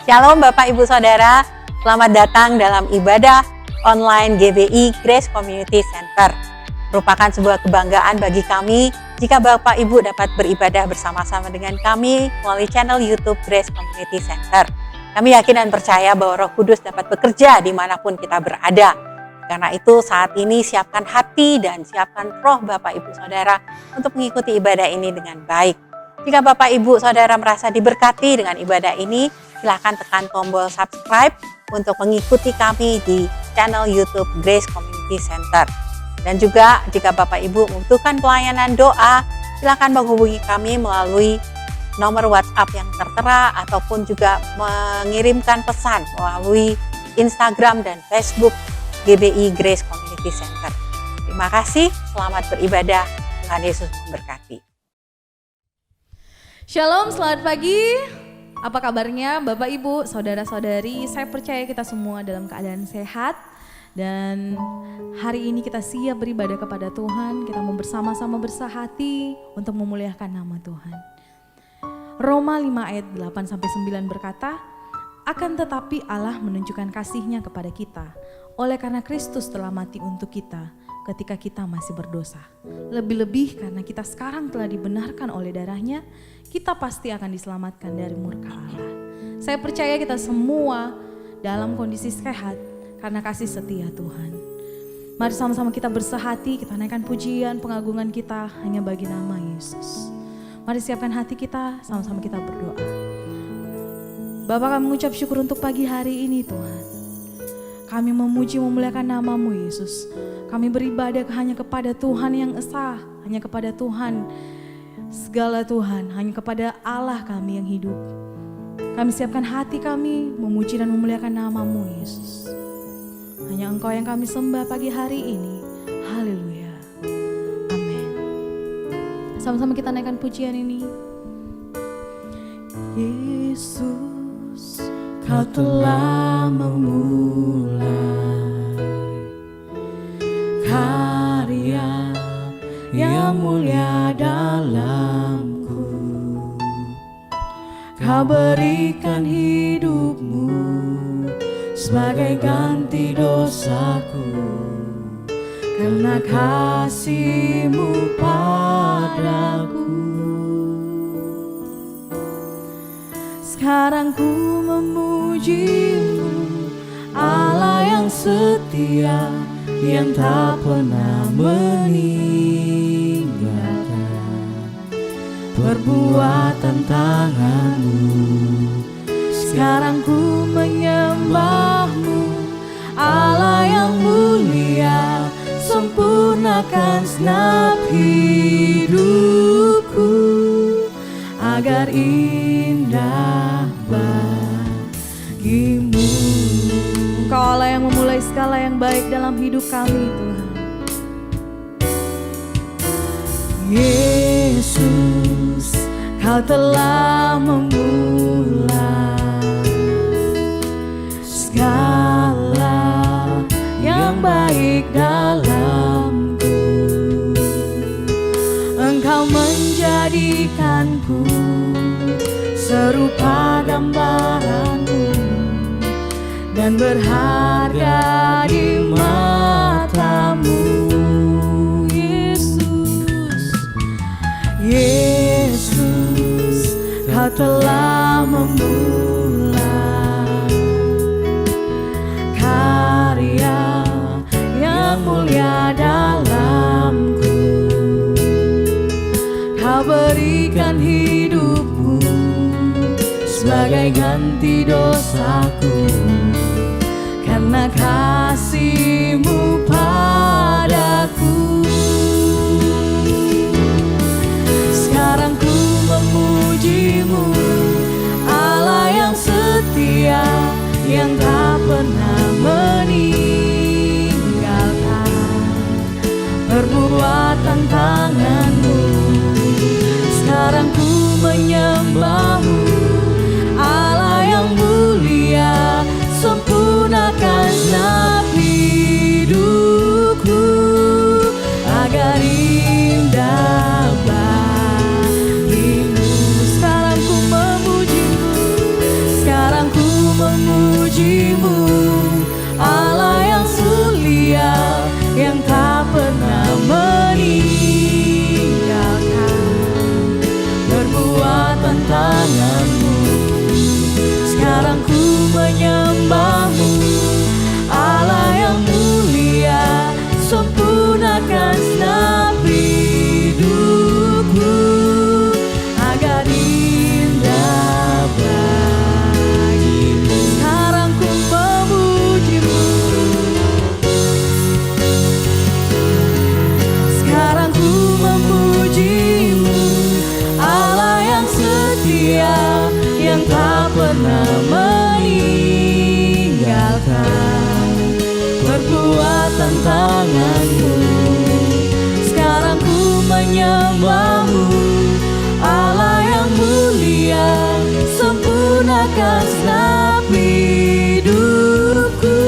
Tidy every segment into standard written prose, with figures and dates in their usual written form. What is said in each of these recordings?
Shalom Bapak Ibu Saudara, selamat datang dalam ibadah online GBI Grace Community Center. Merupakan sebuah kebanggaan bagi kami jika Bapak Ibu dapat beribadah bersama-sama dengan kami melalui channel YouTube Grace Community Center. Kami yakin dan percaya bahwa Roh Kudus dapat bekerja dimanapun kita berada. Karena itu saat ini siapkan hati dan siapkan roh Bapak Ibu Saudara untuk mengikuti ibadah ini dengan baik. Jika Bapak Ibu Saudara merasa diberkati dengan ibadah ini, silakan tekan tombol subscribe untuk mengikuti kami di channel YouTube Grace Community Center. Dan juga jika Bapak Ibu membutuhkan pelayanan doa, silakan menghubungi kami melalui nomor WhatsApp yang tertera ataupun juga mengirimkan pesan melalui Instagram dan Facebook GBI Grace Community Center. Terima kasih, selamat beribadah. Tuhan Yesus memberkati. Shalom, selamat pagi. Apa kabarnya Bapak Ibu, Saudara-saudari? Saya percaya kita semua dalam keadaan sehat. Dan hari ini kita siap beribadah kepada Tuhan. Kita mau bersama-sama bersahati untuk memuliakan nama Tuhan. Roma 5 ayat 8-9 berkata, akan tetapi Allah menunjukkan kasih-Nya kepada kita, oleh karena Kristus telah mati untuk kita ketika kita masih berdosa. Lebih-lebih karena kita sekarang telah dibenarkan oleh darah-Nya, kita pasti akan diselamatkan dari murka Allah. Saya percaya kita semua dalam kondisi sehat karena kasih setia Tuhan. Mari sama-sama kita bersahati, kita naikkan pujian, pengagungan kita hanya bagi nama Yesus. Mari siapkan hati kita, sama-sama kita berdoa. Bapa, kami mengucap syukur untuk pagi hari ini Tuhan. Kami memuji memuliakan nama-Mu Yesus. Kami beribadah hanya kepada Tuhan yang esa, hanya kepada Tuhan segala Tuhan, hanya kepada Allah kami yang hidup. Kami siapkan hati kami memuji dan memuliakan nama-Mu Yesus. Hanya Engkau yang kami sembah pagi hari ini. Haleluya. Amin. Sama-sama kita naikkan pujian ini. Yesus, Kau telah memulai karya yang mulia dalamku. Kau berikan hidup-Mu sebagai ganti dosaku, karena kasih-Mu padaku. Sekarang ku memuji-Mu, Allah yang setia, yang tak pernah meninggalkan perbuatan tangan-Mu. Sekarang ku menyembah-Mu, Allah yang mulia, sempurnakan segenap hidupku agar indah bagi-Mu. Engkau Allah yang memulai segala yang baik dalam hidup kami Tuhan. Yesus, Kau telah memulai segala yang baik dalamku. Engkau menjadikanku serupa gambaran-Mu dan berharga di mata-Mu. Yesus, Kau telah memulai karya yang mulia dalamku. Kau berikan hidup-Mu sebagai ganti dosaku, karena kasih-Mu padaku. Sekarang ku memuji-Mu, Allah yang setia, yang tak pernah meninggalkan perbuatan tangan-Mu. Sekarang ku menyembah-Mu, Allah yang mulia, sempurnakan segenap hidup. yang tak pernah meninggalkan perbuatan tangan-Mu. Sekarang ku menyembah-Mu, Allah yang mulia, sempurnakan segenap hidupku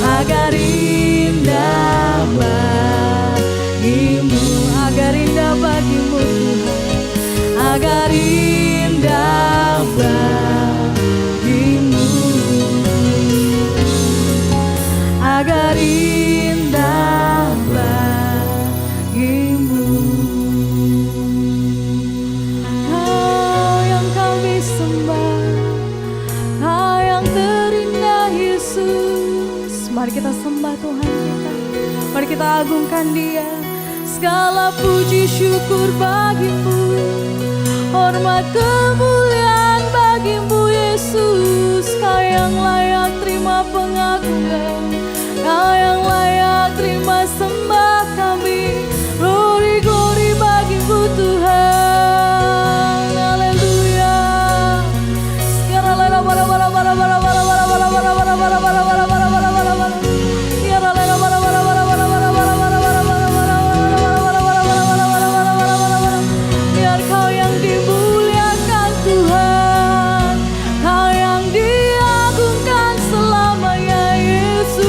agar indah bagimu, agar indah bagimu Tuhan, agar indah bagimu, agar indah bagimu. Kau yang kami sembah, Kau yang terindah Yesus. Mari kita sembah Tuhan kita, mari kita agungkan Dia. Segala puji syukur bagimu, hormat kemuliaan bagimu Yesus. Kau yang layak terima pengagungan, Kau yang layak terima sembah kami. Glory, glory bagimu Tuhan. Haleluya. Sekarang lera bara bara bara bara bara bara bara bara bara bara bara bara bara bara bara bara. Sekarang lera bara bara bara bara bara bara bara bara bara bara bara. Biar Kau yang dimuliakan Tuhan, Kau yang diagungkan selamanya Yesus.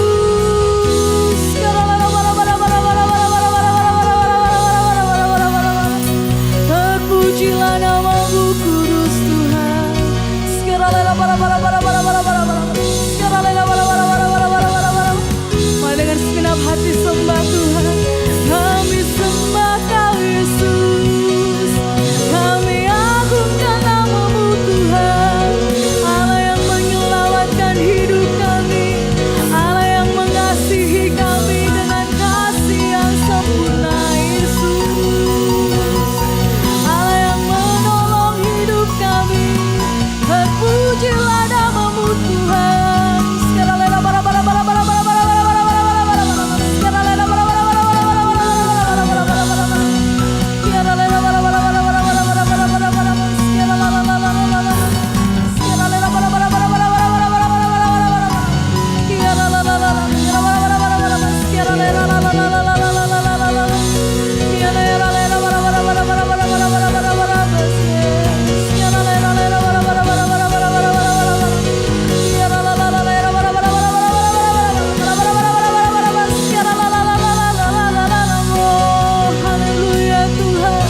Terpujilah nama-Mu kudus Tuhan. Mari dengan segenap hati sembah Tuhan. Kami sembah Kau Yesus, kami agungkan nama-Mu Tuhan. Allah yang menyelamatkan hidup kami, Allah yang mengasihi kami dengan kasih yang sempurna Yesus, Allah yang menolong hidup kami. Terpujilah nama-Mu Tuhan. Sekarang lera bara bara bara bara bara bara bara bara bara bara bara. Sekarang lera bara bara bara bara bara bara bara bara bara bara. Sekarang lera bara bara bara bara bara bara bara bara bara. Sekarang la la la la la la. Sekarang lera bara bara bara bara bara bara bara bara bara bara bara. Sekarang la la la la. Sekarang bara bara bara bara bara. Sekarang lera la la la la la la la la la la. Sekarang lera lera bara bara bara bara bara bara bara bara bara. Sekarang lera lera bara bara bara bara bara bara bara bara. Sekarang la la la lera bara bara bara bara bara bara bara bara bara bara bara. Sekarang la la la la la la la la la. Oh, haleluya Tuhan,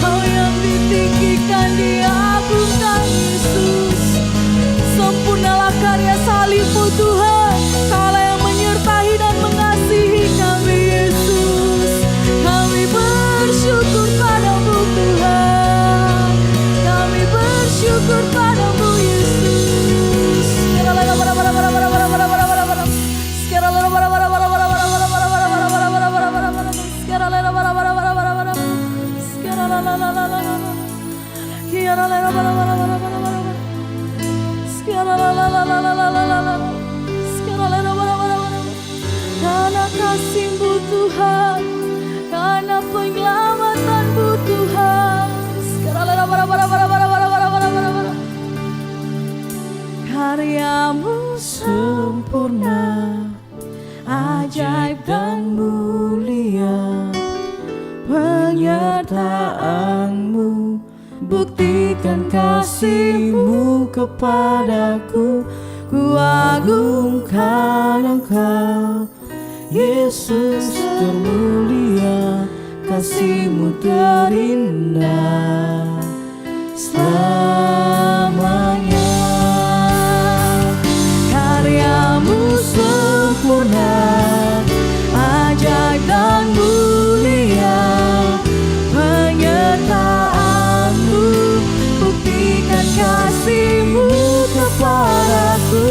Kau yang ditinggikan, diagungkan Yesus. Sempurnalah karya salib-Mu Tuhan. Kaulah yang menyertai dan mengasihi kami Yesus. Kami bersyukur padamu Tuhan, kami bersyukur padamu Yesus. Sekarang bara bara bara bara bara bara bara bara bara bara. Sekarang bara bara bara bara bara bara bara bara bara bara bara bara bara bara. Sekarang bara bara bara bara bara bara. Sekarang la la la la la la. Sekarang bara bara bara bara bara bara. Sekarang la la la la la la la la. Sekarang bara bara bara bara. Karena kasih-Mu Tuhan, karena penyelamatan-Mu Tuhan. Sekarang bara bara bara bara bara bara bara bara bara. Karya-Mu sempurna, ajaib dan mulia. Penyertaan-Mu buktikan kasih-Mu kepadaku. Ku agungkan Engkau Yesus termulia, kasih-Mu terindah selamanya. Karya-Mu sempurna, ajaib dan mulia. Penyertaan-Mu buktikan kasih-Mu kepadaku.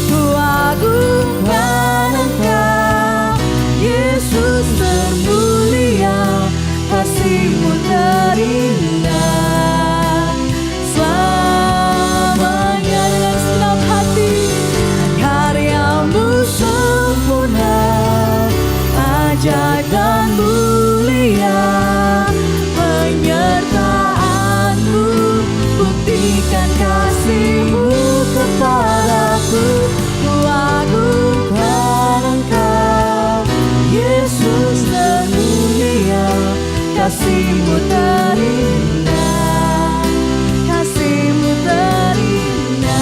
Ku agungkan Engkau Yesus termulia, kasih-Mu terindah selamanya. berikan kasih-Mu kepadaku. Ku agungkan Engkau, Yesus termulia, kasih-Mu terindah, kasih-Mu terindah.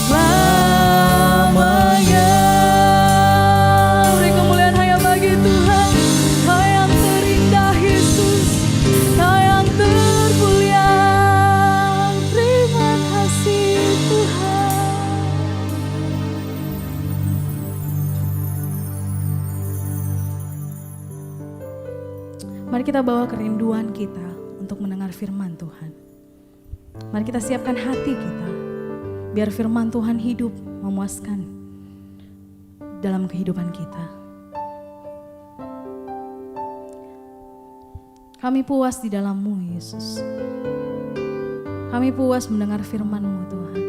Selamanya beri kemuliaan hanya bagi Tuhan. Kau yang terindah Yesus, Kau yang termulia. Terima kasih Tuhan. Mari kita bawa kerinduan kita untuk mendengar firman Tuhan. Mari kita siapkan hati kita, biar firman Tuhan hidup memuaskan dalam kehidupan kita. Kami puas di dalam-Mu Yesus. Kami puas mendengar firman-Mu Tuhan.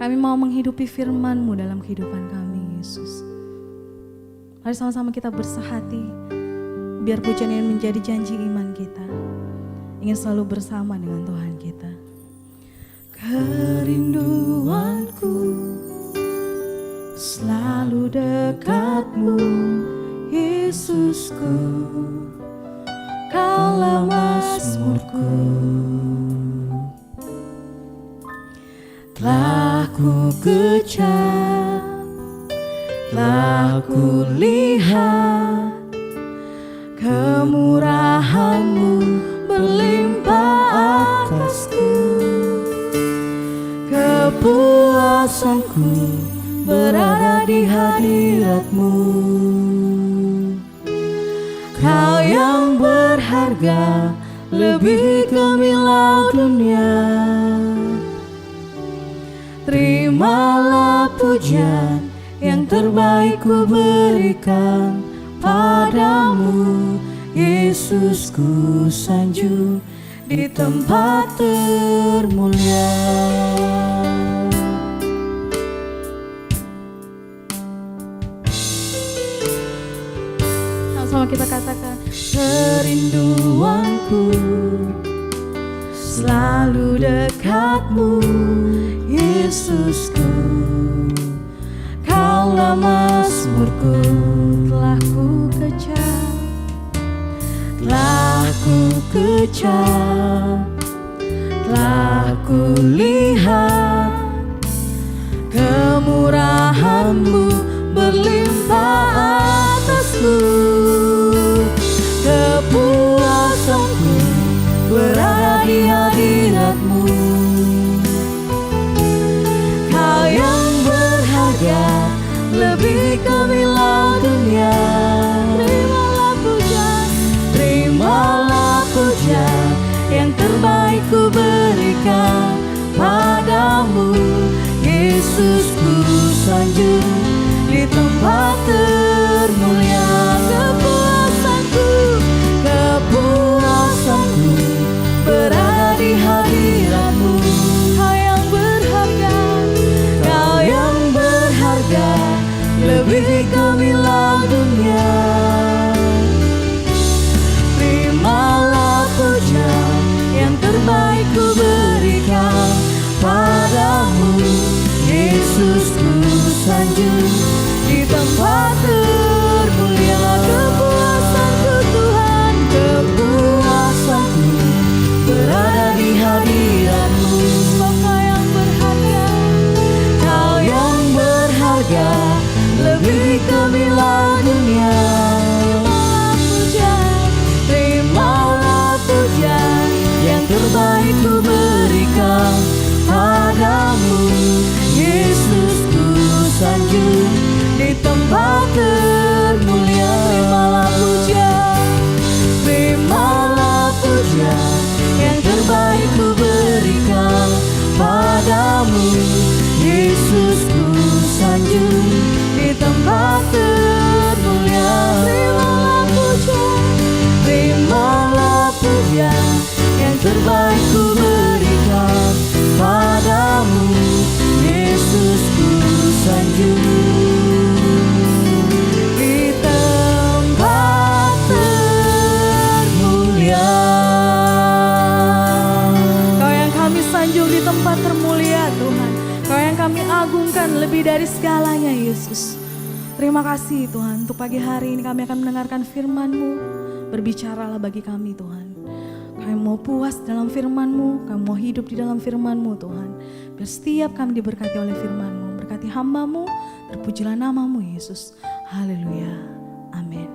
Kami mau menghidupi firman-Mu dalam kehidupan kami Yesus. Mari sama-sama kita bersahati, biar pujian ini menjadi janji iman kita. Ingin selalu bersama dengan Tuhan kita. Kerinduanku selalu dekat-Mu Yesusku, Kaulah mazmurku. Telah ku kejar, telah ku lihat kemurahan-Mu berlimpah atasku. Kepuasanku berada di hadirat-Mu. Kau yang berharga lebih gemilang dunia. Terimalah pujian yang terbaik ku berikan padamu, Yesus. Ku sanjung di tempat termulia. Sama kita katakan, kerinduanku selalu dekat-Mu Yesusku, Kaulah mazmurku. Telah ku kejar, telah ku kejar, telah ku lihat kemurahan-Mu berlimpah atasku. Kepuasanku berada di hadirat-Mu. Kau yang berharga lebih gemilang dunia. Terimalah pujian, terimalah pujian yang terbaik ku berikan padamu, Yesus. Ku sanjung di tempat termulia. Kepuasanku berada di hadirat-Mu. Kau yang berharga, Kau yang berharga lebih gemilang dunia. Terimalah pujian yang terbaik ku berikan padamu, Yesus. Ku sanjung di tempat termulia. Kepuasanku Tuhan, kepuasanku berada di hadirat-Mu. Kau yang berharga, Kau yang berharga lebih gemilang dunia. Terimalah pujian yang terbaik ku berikan padamu, Yesus. Ku sanjung di tempat termulia. Terimalah pujian, terimalah pujian yang terbaik ku berikan padamu, Yesus. Ku sanjung di tempat termulia. Terimalah pujian, terimalah pujian yang terbaik ku berikan padamu, Yesus. Ku sanjung. agungkan lebih dari segalanya Yesus. Terima kasih Tuhan, untuk pagi hari ini kami akan mendengarkan firman-Mu. Berbicaralah bagi kami Tuhan. Kami mau puas dalam firman-Mu, kami mau hidup di dalam firman-Mu Tuhan. Biar setiap kami diberkati oleh firman-Mu. Berkati hamba-Mu, terpujilah nama-Mu Yesus. Haleluya. Amin.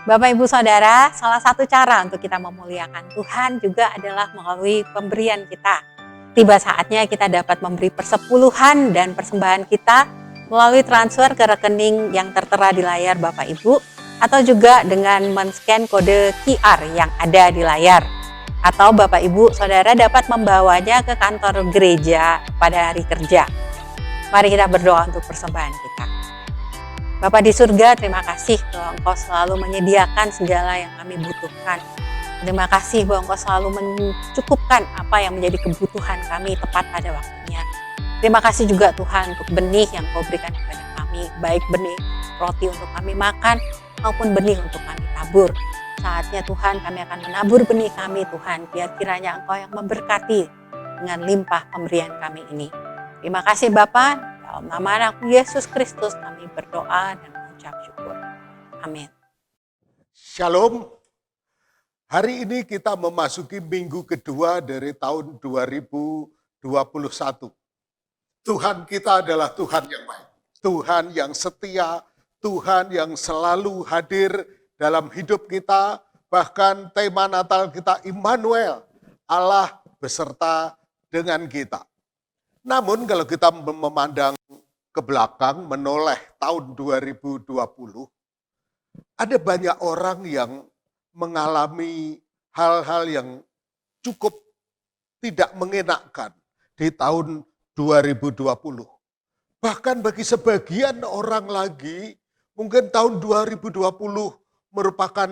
Bapak Ibu Saudara, salah satu cara untuk kita memuliakan Tuhan juga adalah melalui pemberian kita. Tiba saatnya kita dapat memberi persepuluhan dan persembahan kita melalui transfer ke rekening yang tertera di layar Bapak Ibu, atau juga dengan men-scan kode QR yang ada di layar. Atau Bapak Ibu Saudara dapat membawanya ke kantor gereja pada hari kerja. Mari kita berdoa untuk persembahan kita. Bapa di surga, terima kasih bahwa Engkau selalu menyediakan segala yang kami butuhkan. Terima kasih bahwa Engkau selalu mencukupkan apa yang menjadi kebutuhan kami tepat pada waktunya. Terima kasih juga Tuhan untuk benih yang Kau berikan kepada kami, baik benih roti untuk kami makan maupun benih untuk kami tabur. Saatnya Tuhan kami akan menabur benih kami Tuhan, biar kiranya Engkau yang memberkati dengan limpah pemberian kami ini. Terima kasih Bapa. Dalam nama Anak Yesus Kristus kami berdoa dan mengucap syukur. Amin. Shalom. Hari ini kita memasuki minggu kedua dari tahun 2021. Tuhan kita adalah Tuhan yang baik. Tuhan yang setia, Tuhan yang selalu hadir dalam hidup kita. Bahkan tema Natal kita Immanuel, Allah beserta dengan kita. Namun kalau kita memandang ke belakang, menoleh tahun 2020, ada banyak orang yang mengalami hal-hal yang cukup tidak mengenakkan di tahun 2020. Bahkan bagi sebagian orang lagi, mungkin tahun 2020 merupakan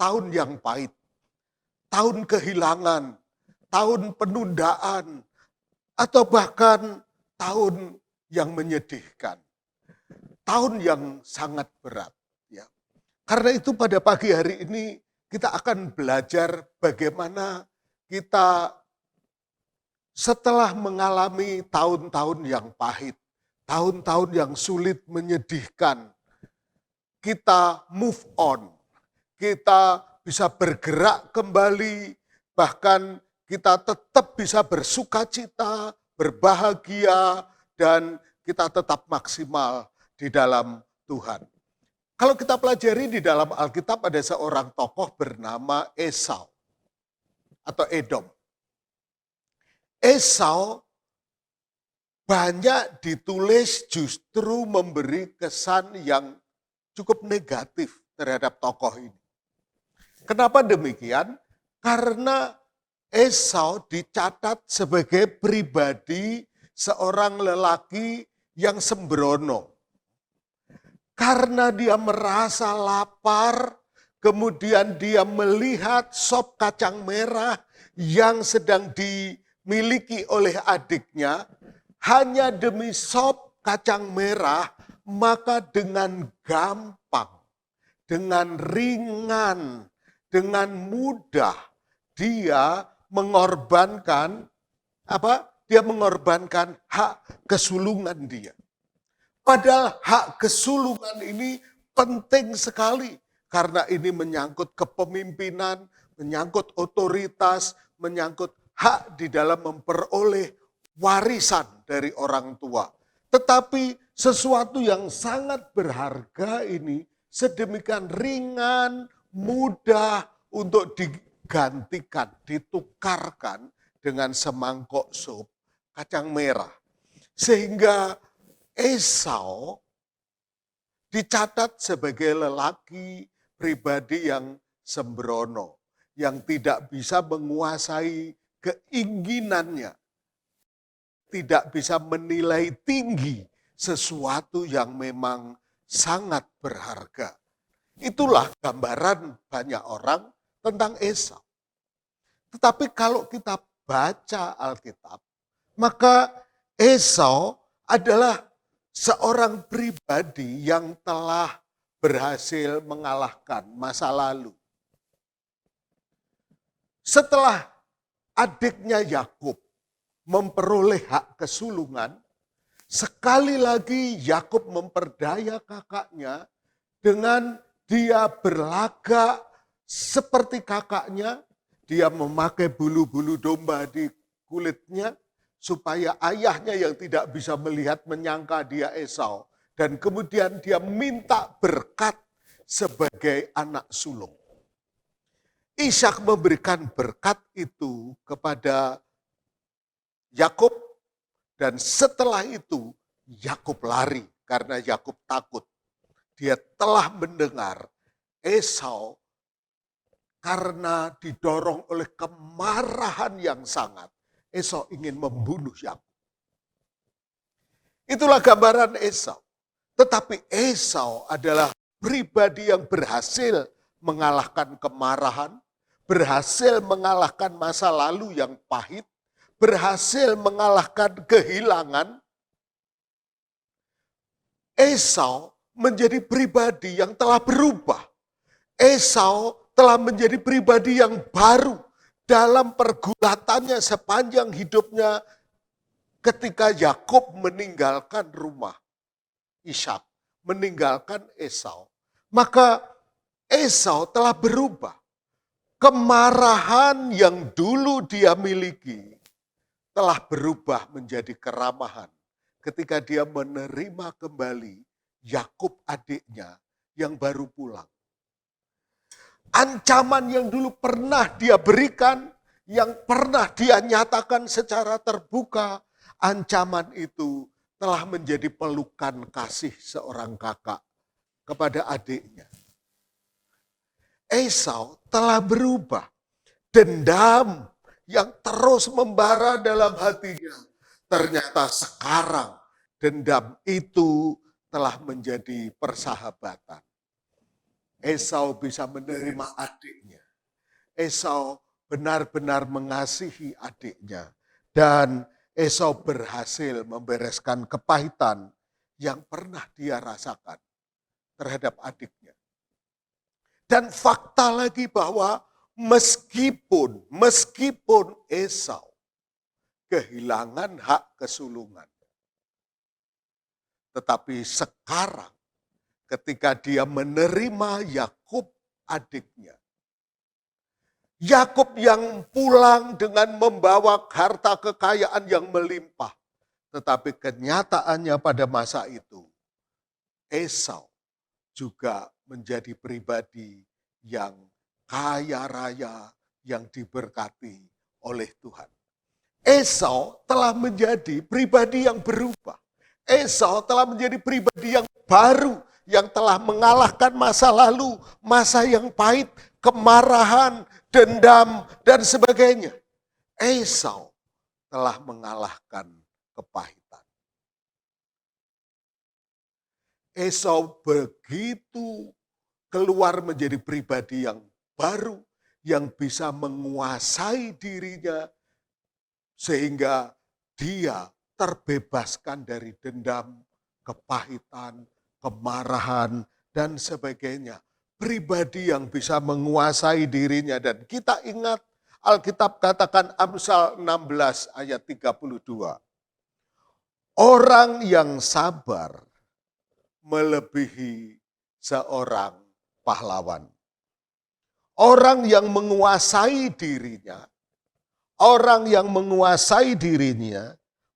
tahun yang pahit, tahun kehilangan, tahun penundaan, atau bahkan tahun yang menyedihkan, tahun yang sangat berat. Ya. Karena itu pada pagi hari ini kita akan belajar bagaimana kita setelah mengalami tahun-tahun yang pahit, tahun-tahun yang sulit menyedihkan, kita move on, kita bisa bergerak kembali, bahkan kita tetap bisa bersukacita, berbahagia, dan kita tetap maksimal di dalam Tuhan. Kalau kita pelajari di dalam Alkitab ada seorang tokoh bernama Esau atau Edom. Esau banyak ditulis justru memberi kesan yang cukup negatif terhadap tokoh ini. Kenapa demikian? Karena Esau dicatat sebagai pribadi seorang lelaki yang sembrono. Karena dia merasa lapar, kemudian dia melihat sop kacang merah yang sedang dimiliki oleh adiknya, hanya demi sop kacang merah, maka dengan gampang, dengan ringan, dengan mudah, dia mengorbankan Dia mengorbankan hak kesulungan dia. Padahal hak kesulungan ini penting sekali karena ini menyangkut kepemimpinan, menyangkut otoritas, menyangkut hak di dalam memperoleh warisan dari orang tua. Tetapi sesuatu yang sangat berharga ini sedemikian ringan, mudah untuk digantikan, ditukarkan dengan semangkok sup kacang merah. Sehingga Esau dicatat sebagai lelaki pribadi yang sembrono, yang tidak bisa menguasai keinginannya, tidak bisa menilai tinggi sesuatu yang memang sangat berharga. Itulah gambaran banyak orang tentang Esau. Tetapi kalau kita baca Alkitab, maka Esau adalah seorang pribadi yang telah berhasil mengalahkan masa lalu. Setelah adiknya Yakub memperoleh hak kesulungan, Sekali lagi Yakub memperdaya kakaknya dengan dia berlagak seperti kakaknya. Dia memakai bulu-bulu domba di kulitnya supaya ayahnya yang tidak bisa melihat menyangka dia Esau. Dan kemudian dia minta berkat sebagai anak sulung. Ishak memberikan berkat itu kepada Yakub, dan setelah itu Yakub lari karena Yakub takut. Dia telah mendengar Esau karena didorong oleh kemarahan yang sangat. Esau ingin membunuh Yakub. Itulah gambaran Esau. Tetapi Esau adalah pribadi yang berhasil mengalahkan kemarahan, berhasil mengalahkan masa lalu yang pahit, berhasil mengalahkan kehilangan. Esau menjadi pribadi yang telah berubah. Esau telah menjadi pribadi yang baru dalam pergulatannya sepanjang hidupnya ketika Yakub meninggalkan rumah Ishak, meninggalkan Esau. Maka Esau telah berubah. Kemarahan yang dulu dia miliki telah berubah menjadi keramahan ketika dia menerima kembali Yakub adiknya yang baru pulang. Ancaman yang dulu pernah dia berikan, yang pernah dia nyatakan secara terbuka, ancaman itu telah menjadi pelukan kasih seorang kakak kepada adiknya. Esau telah berubah. Dendam yang terus membara dalam hatinya, ternyata sekarang dendam itu telah menjadi persahabatan. Esau bisa menerima adiknya. Esau benar-benar mengasihi adiknya. Dan Esau berhasil membereskan kepahitan yang pernah dia rasakan terhadap adiknya. Dan fakta lagi bahwa meskipun Esau kehilangan hak kesulungan, tetapi sekarang ketika dia menerima Yakub adiknya, Yakub yang pulang dengan membawa harta kekayaan yang melimpah. Tetapi kenyataannya pada masa itu, Esau juga menjadi pribadi yang kaya raya, yang diberkati oleh Tuhan. Esau telah menjadi pribadi yang berubah. Esau telah menjadi pribadi yang baru, yang telah mengalahkan masa lalu, masa yang pahit, kemarahan, dendam, dan sebagainya. Esau telah mengalahkan kepahitan. Esau begitu keluar menjadi pribadi yang baru, yang bisa menguasai dirinya, sehingga dia terbebaskan dari dendam, kepahitan, kemarahan, dan sebagainya. Pribadi yang bisa menguasai dirinya. Dan kita ingat Alkitab katakan Amsal 16 ayat 32. Orang yang sabar melebihi seorang pahlawan. Orang yang menguasai dirinya,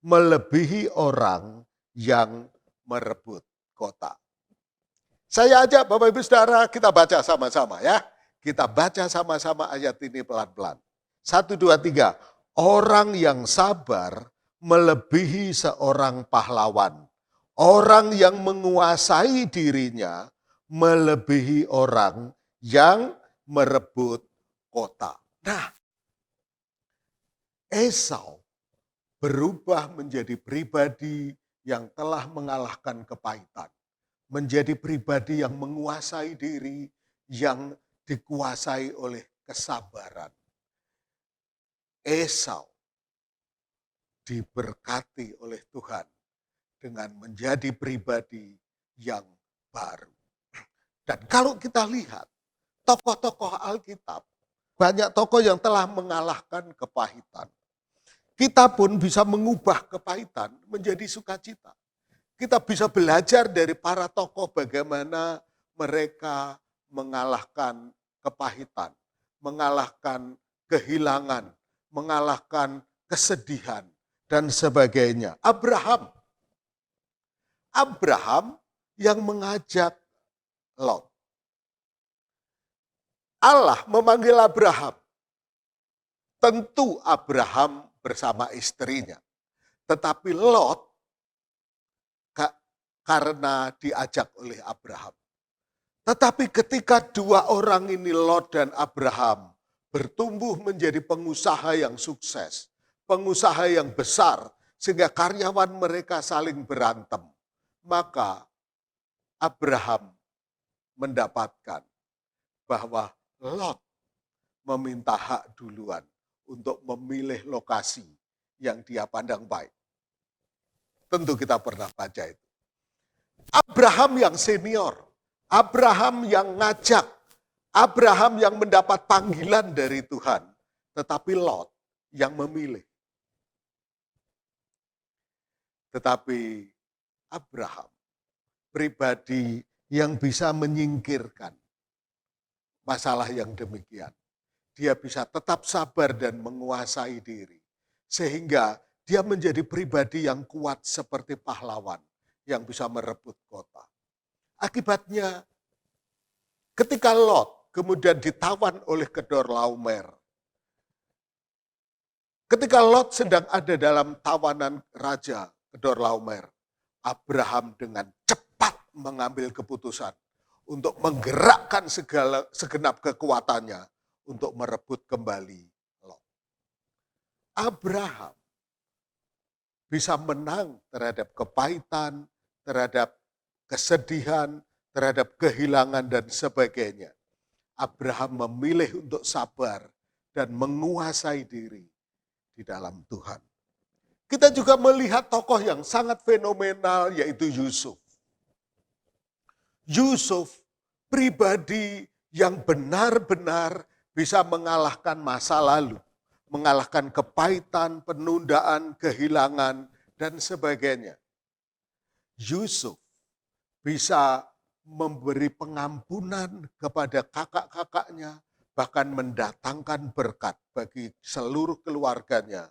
melebihi orang yang merebut kota. Saya ajak Bapak Ibu Saudara, kita baca sama-sama ya. Kita baca sama-sama ayat ini pelan-pelan. 1, 2, 3. Orang yang sabar melebihi seorang pahlawan. Orang yang menguasai dirinya melebihi orang yang merebut kota. Nah, Esau berubah menjadi pribadi yang telah mengalahkan kepahitan. Menjadi pribadi yang menguasai diri, yang dikuasai oleh kesabaran. Esau diberkati oleh Tuhan dengan menjadi pribadi yang baru. Dan kalau kita lihat tokoh-tokoh Alkitab, banyak tokoh yang telah mengalahkan kepahitan. Kita pun bisa mengubah kepahitan menjadi sukacita. Kita bisa belajar dari para tokoh bagaimana mereka mengalahkan kepahitan, mengalahkan kehilangan, mengalahkan kesedihan, dan sebagainya. Abraham yang mengajak Lot. Allah memanggil Abraham. Tentu Abraham bersama istrinya. Tetapi Lot karena diajak oleh Abraham. Tetapi ketika dua orang ini, Lot dan Abraham, bertumbuh menjadi pengusaha yang sukses, pengusaha yang besar, sehingga karyawan mereka saling berantem, maka Abraham mendapatkan bahwa Lot meminta hak duluan untuk memilih lokasi yang dia pandang baik. Tentu kita pernah baca itu. Abraham yang senior, Abraham yang ngajak, Abraham yang mendapat panggilan dari Tuhan, tetapi Lot yang memilih. Tetapi Abraham, pribadi yang bisa menyingkirkan masalah yang demikian. Dia bisa tetap sabar dan menguasai diri. Sehingga dia menjadi pribadi yang kuat seperti pahlawan yang bisa merebut kota. Akibatnya ketika Lot kemudian ditawan oleh Kedorlaomer, ketika Lot sedang ada dalam tawanan Raja Kedorlaomer, Abraham dengan cepat mengambil keputusan untuk menggerakkan segenap kekuatannya untuk merebut kembali Lot. Abraham bisa menang terhadap kepahitan, terhadap kesedihan, terhadap kehilangan dan sebagainya. Abraham memilih untuk sabar dan menguasai diri di dalam Tuhan. Kita juga melihat tokoh yang sangat fenomenal, yaitu Yusuf. Yusuf pribadi yang benar-benar bisa mengalahkan masa lalu, mengalahkan kepahitan, penundaan, kehilangan, dan sebagainya. Yusuf bisa memberi pengampunan kepada kakak-kakaknya, bahkan mendatangkan berkat bagi seluruh keluarganya,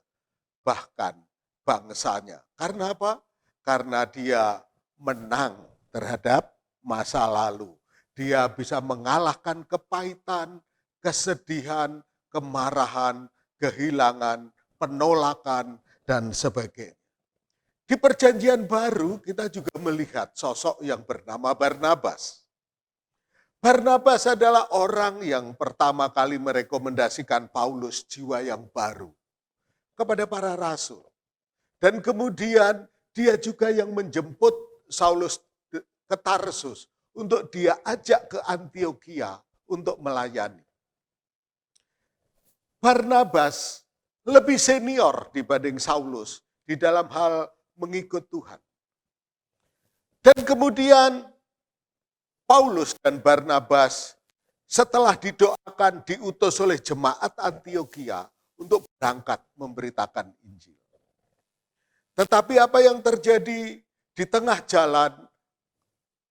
bahkan bangsanya. Karena apa? Karena dia menang terhadap masa lalu. Dia bisa mengalahkan kepahitan, kesedihan, kemarahan, kehilangan, penolakan, dan sebagainya. Di Perjanjian Baru kita juga melihat sosok yang bernama Barnabas. Barnabas adalah orang yang pertama kali merekomendasikan Paulus jiwa yang baru kepada para rasul. Dan kemudian dia juga yang menjemput Saulus ke Tarsus untuk dia ajak ke Antiokhia untuk melayani. Barnabas lebih senior dibanding Saulus di dalam hal mengikut Tuhan. Dan kemudian Paulus dan Barnabas setelah didoakan diutus oleh jemaat Antiokhia untuk berangkat memberitakan Injil. Tetapi apa yang terjadi di tengah jalan,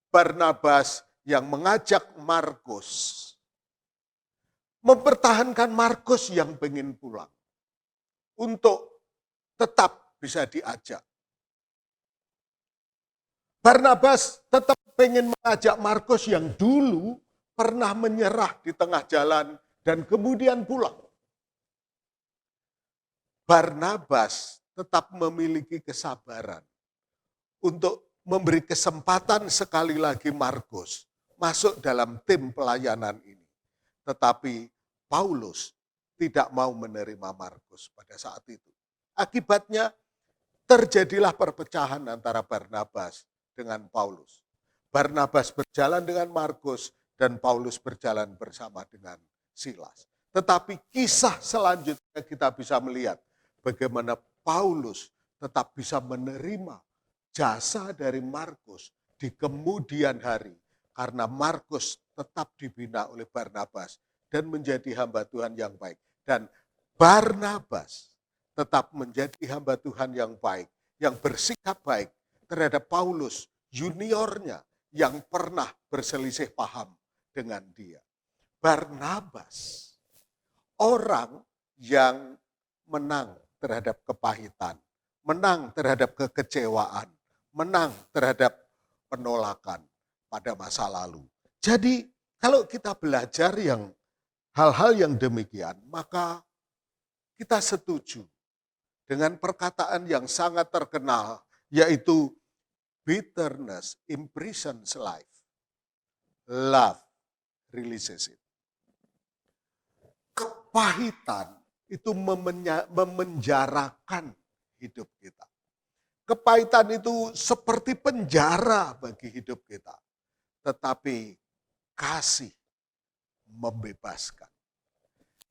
Barnabas yang mengajak Markus, mempertahankan Markus yang pengen pulang untuk tetap bisa diajak. Barnabas tetap pengen mengajak Markus yang dulu pernah menyerah di tengah jalan dan kemudian pulang. Barnabas tetap memiliki kesabaran untuk memberi kesempatan sekali lagi Markus masuk dalam tim pelayanan ini. Tetapi Paulus tidak mau menerima Markus pada saat itu. Akibatnya terjadilah perpecahan antara Barnabas dengan Paulus. Barnabas berjalan dengan Markus dan Paulus berjalan bersama dengan Silas. Tetapi kisah selanjutnya kita bisa melihat bagaimana Paulus tetap bisa menerima jasa dari Markus di kemudian hari. Karena Markus tetap dibina oleh Barnabas dan menjadi hamba Tuhan yang baik. Dan Barnabas tetap menjadi hamba Tuhan yang baik, yang bersikap baik, terhadap Paulus, juniornya yang pernah berselisih paham dengan dia. Barnabas, orang yang menang terhadap kepahitan, menang terhadap kekecewaan, menang terhadap penolakan pada masa lalu. Jadi kalau kita belajar hal-hal yang demikian, maka kita setuju dengan perkataan yang sangat terkenal, yaitu bitterness imprisons life, love releases it. Kepahitan itu memenjarakan hidup kita. Kepahitan itu seperti penjara bagi hidup kita. Tetapi kasih membebaskan.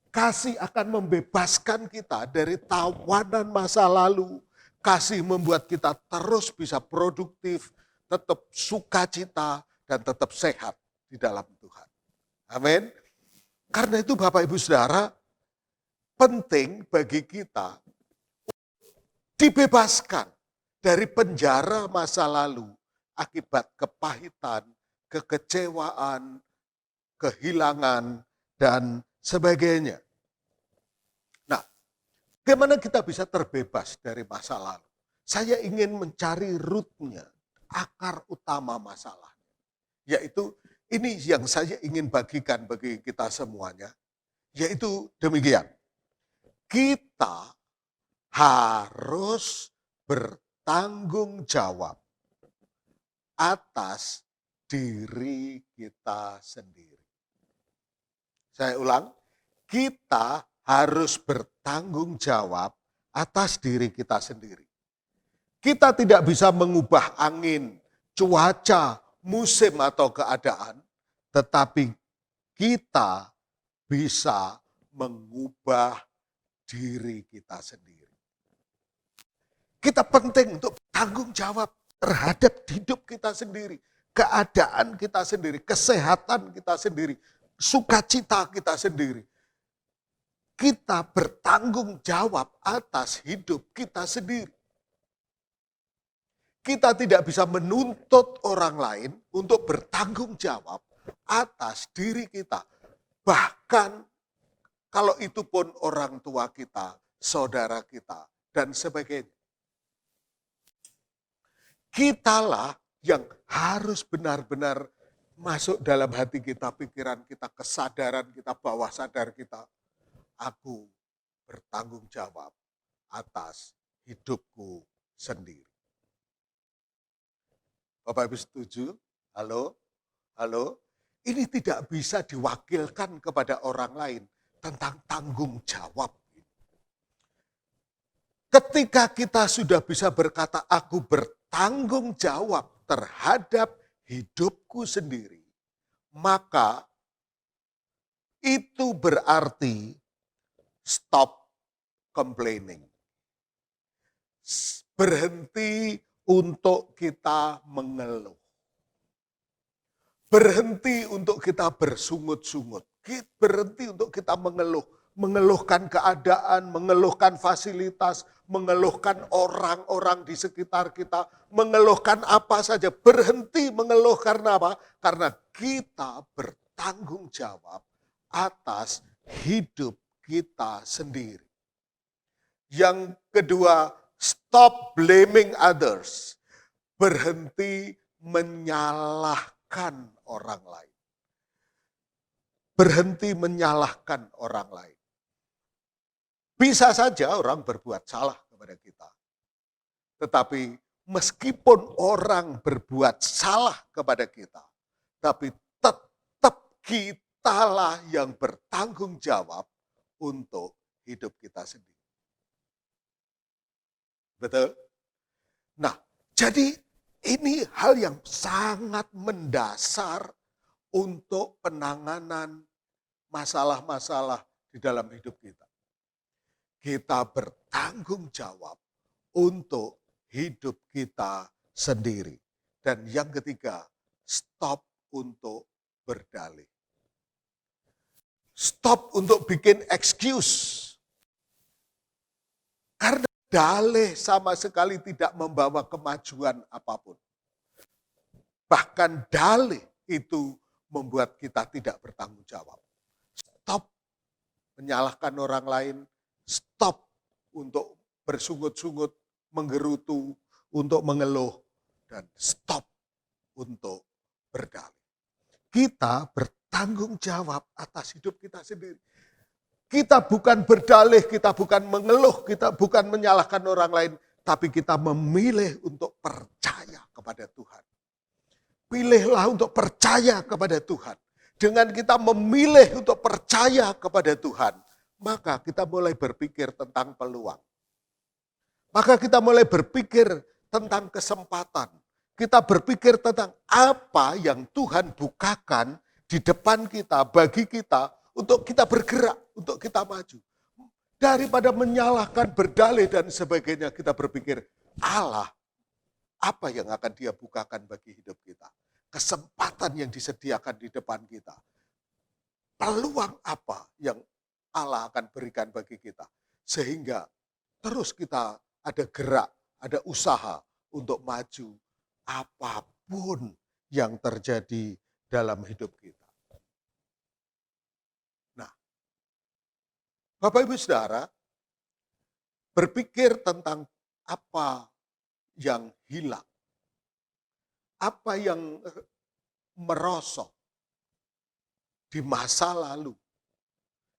Kasih akan membebaskan kita dari tawanan masa lalu. Kasih membuat kita terus bisa produktif, tetap sukacita, dan tetap sehat di dalam Tuhan. Amin. Karena itu Bapak Ibu Saudara, penting bagi kita dibebaskan dari penjara masa lalu akibat kepahitan, kekecewaan, kehilangan, dan sebagainya. Nah, bagaimana kita bisa terbebas dari masa lalu? Saya ingin mencari rootnya, akar utama masalahnya. Yaitu ini yang saya ingin bagikan bagi kita semuanya. Yaitu demikian. Kita harus bertanggung jawab atas diri kita sendiri. Saya ulang, kita harus bertanggung jawab atas diri kita sendiri. Kita tidak bisa mengubah angin, cuaca, musim atau keadaan, tetapi kita bisa mengubah diri kita sendiri. Kita penting untuk bertanggung jawab terhadap hidup kita sendiri, keadaan kita sendiri, kesehatan kita sendiri, sukacita kita sendiri. Kita bertanggung jawab atas hidup kita sendiri. Kita tidak bisa menuntut orang lain untuk bertanggung jawab atas diri kita. Bahkan kalau itu pun orang tua kita, saudara kita, dan sebagainya. Kitalah yang harus benar-benar masuk dalam hati kita, pikiran kita, kesadaran kita, bawah sadar kita. Aku bertanggung jawab atas hidupku sendiri. Bapak Ibu setuju? Halo? Halo? Ini tidak bisa diwakilkan kepada orang lain tentang tanggung jawab. Ketika kita sudah bisa berkata, aku bertanggung jawab terhadap hidupku sendiri, maka itu berarti stop complaining. Berhenti untuk kita mengeluh. Berhenti untuk kita bersungut-sungut. Berhenti untuk kita mengeluh. Mengeluhkan keadaan, mengeluhkan fasilitas, mengeluhkan orang-orang di sekitar kita, mengeluhkan apa saja. Berhenti mengeluh karena apa? Karena kita bertanggung jawab atas hidup kita sendiri. Yang kedua, stop blaming others. Berhenti menyalahkan orang lain. Berhenti menyalahkan orang lain. Bisa saja orang berbuat salah kepada kita. Tetapi meskipun orang berbuat salah kepada kita, tapi tetap kitalah yang bertanggung jawab untuk hidup kita sendiri. Betul? Nah, jadi ini hal yang sangat mendasar untuk penanganan masalah-masalah di dalam hidup kita. Kita bertanggung jawab untuk hidup kita sendiri. Dan yang ketiga, stop untuk berdalih. Stop untuk bikin excuse. Karena dalih sama sekali tidak membawa kemajuan apapun. Bahkan dalih itu membuat kita tidak bertanggung jawab. Stop menyalahkan orang lain, stop untuk bersungut-sungut, menggerutu, untuk mengeluh, dan stop untuk berdalih. Kita bertanggung jawab atas hidup kita sendiri. Kita bukan berdalih, kita bukan mengeluh, kita bukan menyalahkan orang lain, tapi kita memilih untuk percaya kepada Tuhan. Pilihlah untuk percaya kepada Tuhan. Dengan kita memilih untuk percaya kepada Tuhan, maka kita mulai berpikir tentang peluang. Maka kita mulai berpikir tentang kesempatan. Kita berpikir tentang apa yang Tuhan bukakan di depan kita, bagi kita, untuk kita bergerak, untuk kita maju. Daripada menyalahkan, berdalih, dan sebagainya, kita berpikir, Allah, apa yang akan Dia bukakan bagi hidup kita? Kesempatan yang disediakan di depan kita. Peluang apa yang Allah akan berikan bagi kita? Sehingga terus kita ada gerak, ada usaha untuk maju apapun yang terjadi dalam hidup kita. Nah, Bapak Ibu Saudara, berpikir tentang apa yang hilang, apa yang merosot di masa lalu,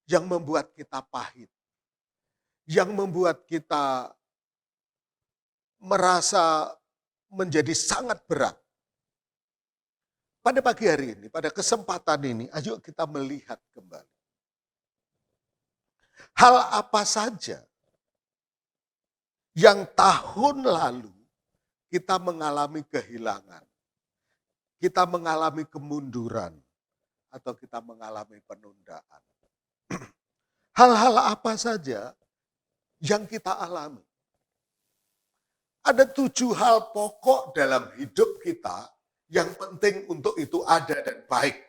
yang membuat kita pahit, yang membuat kita merasa menjadi sangat berat. Pada pagi hari ini, pada kesempatan ini, ayo kita melihat kembali. Hal apa saja yang tahun lalu kita mengalami kehilangan, kita mengalami kemunduran, atau kita mengalami penundaan. Hal-hal apa saja yang kita alami. Ada 7 hal pokok dalam hidup kita yang penting untuk itu ada dan baik.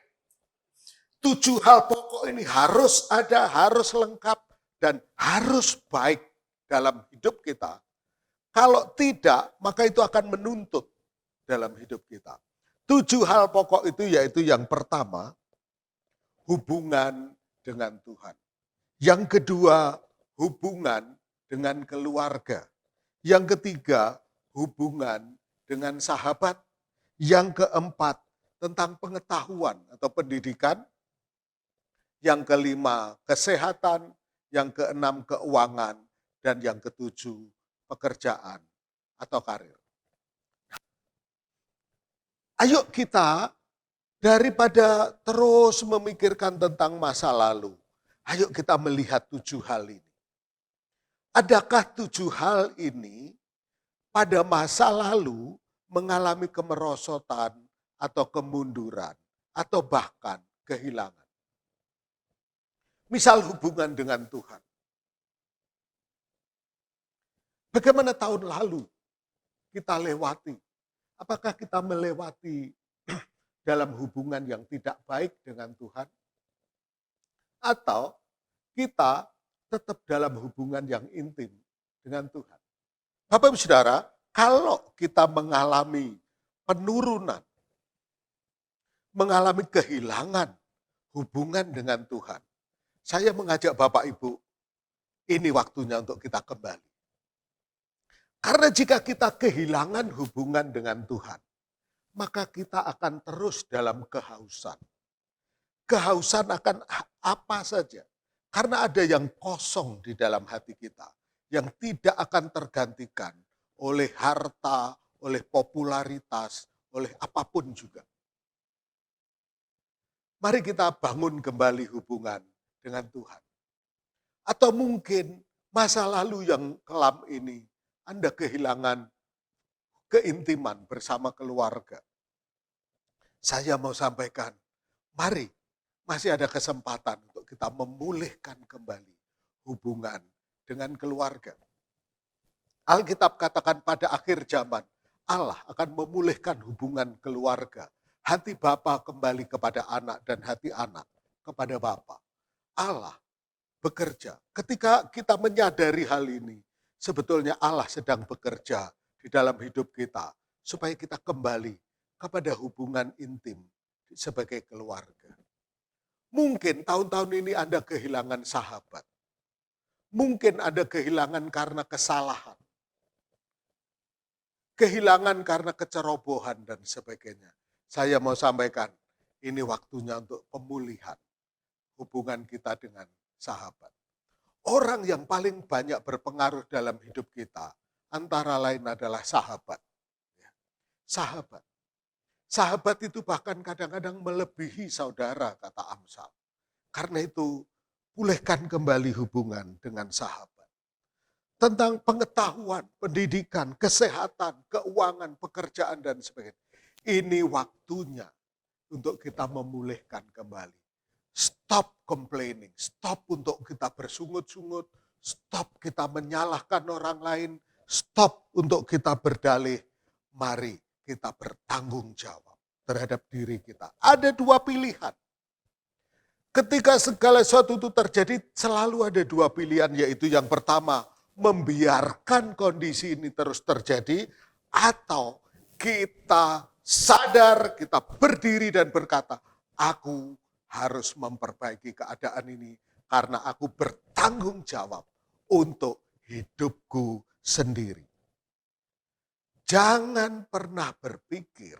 7 hal pokok ini harus ada, harus lengkap, dan harus baik dalam hidup kita. Kalau tidak, maka itu akan menuntut dalam hidup kita. 7 hal pokok itu yaitu yang pertama, hubungan dengan Tuhan. Yang kedua, hubungan dengan keluarga. Yang ketiga, hubungan dengan sahabat. Yang keempat, tentang pengetahuan atau pendidikan. Yang kelima, kesehatan. Yang keenam, keuangan. Dan yang ketujuh, pekerjaan atau karir. Ayo kita, daripada terus memikirkan tentang masa lalu, ayo kita melihat 7 hal ini. Adakah 7 hal ini pada masa lalu mengalami kemerosotan atau kemunduran atau bahkan kehilangan? Misal hubungan dengan Tuhan. Bagaimana tahun lalu kita lewati? Apakah kita melewati dalam hubungan yang tidak baik dengan Tuhan? Atau kita tetap dalam hubungan yang intim dengan Tuhan? Bapak Ibu Saudara, kalau kita mengalami penurunan, mengalami kehilangan hubungan dengan Tuhan, saya mengajak Bapak Ibu, ini waktunya untuk kita kembali. Karena jika kita kehilangan hubungan dengan Tuhan, maka kita akan terus dalam kehausan. Kehausan akan apa saja. Karena ada yang kosong di dalam hati kita, yang tidak akan tergantikan oleh harta, oleh popularitas, oleh apapun juga. Mari kita bangun kembali hubungan dengan Tuhan. Atau mungkin masa lalu yang kelam ini, Anda kehilangan keintiman bersama keluarga. Saya mau sampaikan, mari masih ada kesempatan untuk kita memulihkan kembali hubungan dengan keluarga. Alkitab katakan pada akhir zaman, Allah akan memulihkan hubungan keluarga. Hati bapa kembali kepada anak dan hati anak kepada bapa. Allah bekerja. Ketika kita menyadari hal ini, sebetulnya Allah sedang bekerja di dalam hidup kita supaya kita kembali kepada hubungan intim sebagai keluarga. Mungkin tahun-tahun ini Anda kehilangan sahabat. Mungkin Anda kehilangan karena kesalahan. Kehilangan karena kecerobohan dan sebagainya. Saya mau sampaikan, ini waktunya untuk pemulihan hubungan kita dengan sahabat. Orang yang paling banyak berpengaruh dalam hidup kita, antara lain adalah sahabat. Sahabat. Sahabat itu bahkan kadang-kadang melebihi saudara, kata Amsal. Karena itu, pulihkan kembali hubungan dengan sahabat. Tentang pengetahuan, pendidikan, kesehatan, keuangan, pekerjaan, dan sebagainya. Ini waktunya untuk kita memulihkan kembali. Stop complaining, stop untuk kita bersungut-sungut, stop kita menyalahkan orang lain, stop untuk kita berdalih. Mari kita bertanggung jawab terhadap diri kita. Ada dua pilihan. Ketika segala sesuatu itu terjadi, selalu ada dua pilihan, yaitu yang pertama, membiarkan kondisi ini terus terjadi, atau kita sadar, kita berdiri dan berkata, aku harus memperbaiki keadaan ini karena aku bertanggung jawab untuk hidupku sendiri. Jangan pernah berpikir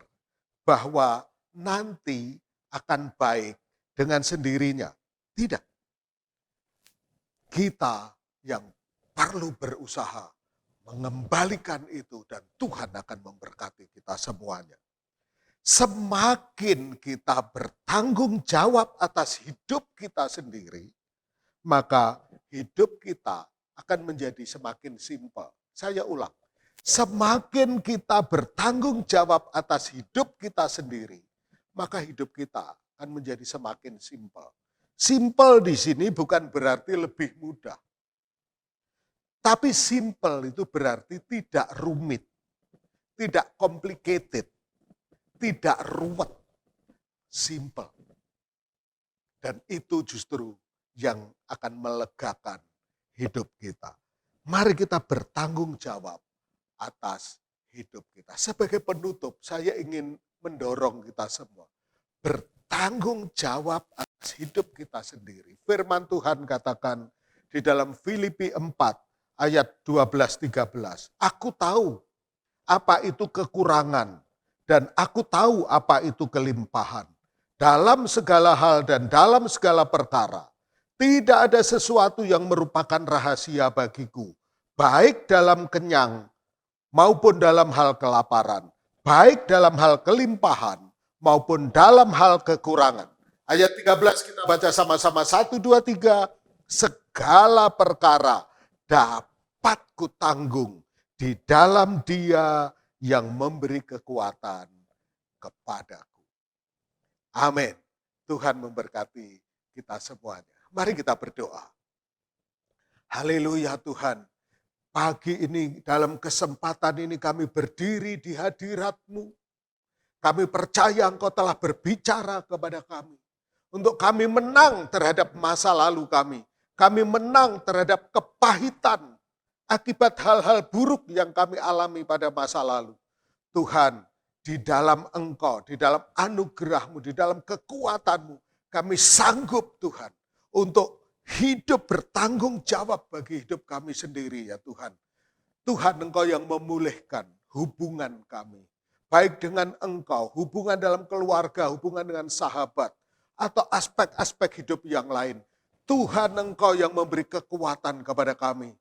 bahwa nanti akan baik dengan sendirinya. Tidak. Kita yang perlu berusaha mengembalikan itu dan Tuhan akan memberkati kita semuanya. Semakin kita bertanggung jawab atas hidup kita sendiri, maka hidup kita akan menjadi semakin simpel. Saya ulang, semakin kita bertanggung jawab atas hidup kita sendiri, maka hidup kita akan menjadi semakin simpel. Simpel di sini bukan berarti lebih mudah. Tapi simple itu berarti tidak rumit, tidak complicated, tidak ruwet, simple. Dan itu justru yang akan melegakan hidup kita. Mari kita bertanggung jawab atas hidup kita. Sebagai penutup, saya ingin mendorong kita semua. Bertanggung jawab atas hidup kita sendiri. Firman Tuhan katakan di dalam Filipi 4, ayat 12-13. Aku tahu apa itu kekurangan dan aku tahu apa itu kelimpahan. Dalam segala hal dan dalam segala perkara, tidak ada sesuatu yang merupakan rahasia bagiku. Baik dalam kenyang maupun dalam hal kelaparan. Baik dalam hal kelimpahan maupun dalam hal kekurangan. Ayat 13 kita baca sama-sama. 1, 2, 3. Segala perkara dapat kutanggung di dalam Dia yang memberi kekuatan kepadaku. Amin. Tuhan memberkati kita semuanya. Mari kita berdoa. Haleluya Tuhan. Pagi ini dalam kesempatan ini kami berdiri di hadirat-Mu. Kami percaya Engkau telah berbicara kepada kami. Untuk kami menang terhadap masa lalu kami. Kami menang terhadap kepahitan akibat hal-hal buruk yang kami alami pada masa lalu. Tuhan, di dalam Engkau, di dalam anugerah-Mu, di dalam kekuatan-Mu, kami sanggup Tuhan untuk hidup bertanggung jawab bagi hidup kami sendiri ya Tuhan. Tuhan, Engkau yang memulihkan hubungan kami. Baik dengan Engkau, hubungan dalam keluarga, hubungan dengan sahabat, atau aspek-aspek hidup yang lain. Tuhan Engkau yang memberi kekuatan kepada kami.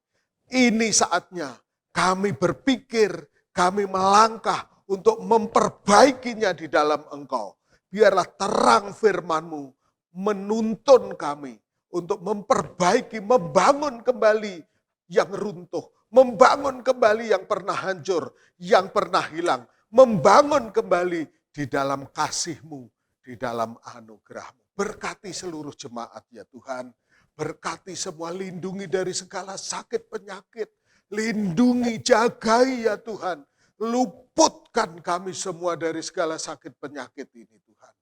Ini saatnya kami berpikir, kami melangkah untuk memperbaikinya di dalam Engkau. Biarlah terang firman-Mu menuntun kami untuk memperbaiki, membangun kembali yang runtuh. Membangun kembali yang pernah hancur, yang pernah hilang. Membangun kembali di dalam kasih-Mu, di dalam anugerah-Mu. Berkati seluruh jemaat ya Tuhan. Berkati semua, lindungi dari segala sakit penyakit. Lindungi, jagai ya Tuhan. Luputkan kami semua dari segala sakit penyakit ini Tuhan.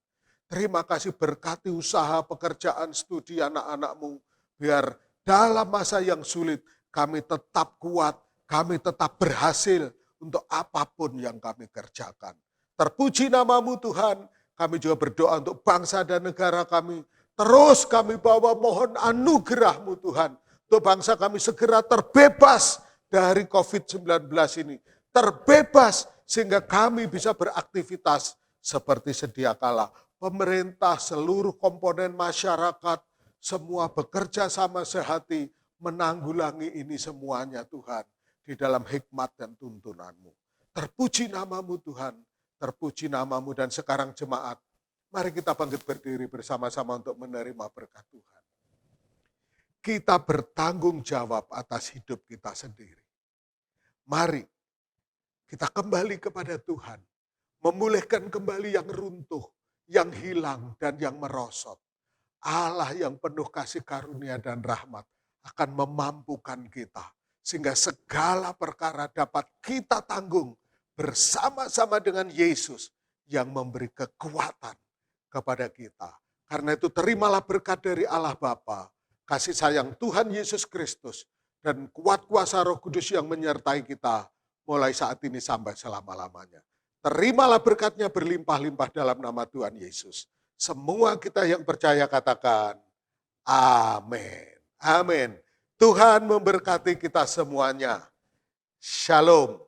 Terima kasih, berkati usaha, pekerjaan, studi anak-anak-Mu. Biar dalam masa yang sulit kami tetap kuat, kami tetap berhasil untuk apapun yang kami kerjakan. Terpuji namamu Tuhan, kami juga berdoa untuk bangsa dan negara kami. Terus kami bawa mohon anugerah-Mu Tuhan. Untuk bangsa kami segera terbebas dari COVID-19 ini. Terbebas sehingga kami bisa beraktivitas seperti sedia kala. Pemerintah, seluruh komponen masyarakat, semua bekerja sama sehati menanggulangi ini semuanya Tuhan. Di dalam hikmat dan tuntunan-Mu. Terpuji namamu Tuhan, terpuji namamu dan sekarang jemaat. Mari kita bangkit berdiri bersama-sama untuk menerima berkat Tuhan. Kita bertanggung jawab atas hidup kita sendiri. Mari kita kembali kepada Tuhan. Memulihkan kembali yang runtuh, yang hilang dan yang merosot. Allah yang penuh kasih karunia dan rahmat akan memampukan kita. Sehingga segala perkara dapat kita tanggung bersama-sama dengan Yesus yang memberi kekuatan kepada kita. Karena itu terimalah berkat dari Allah Bapa, kasih sayang Tuhan Yesus Kristus, dan kuat kuasa Roh Kudus yang menyertai kita mulai saat ini sampai selama-lamanya. Terimalah berkatnya berlimpah-limpah dalam nama Tuhan Yesus. Semua kita yang percaya katakan, amin. Amin. Tuhan memberkati kita semuanya. Shalom.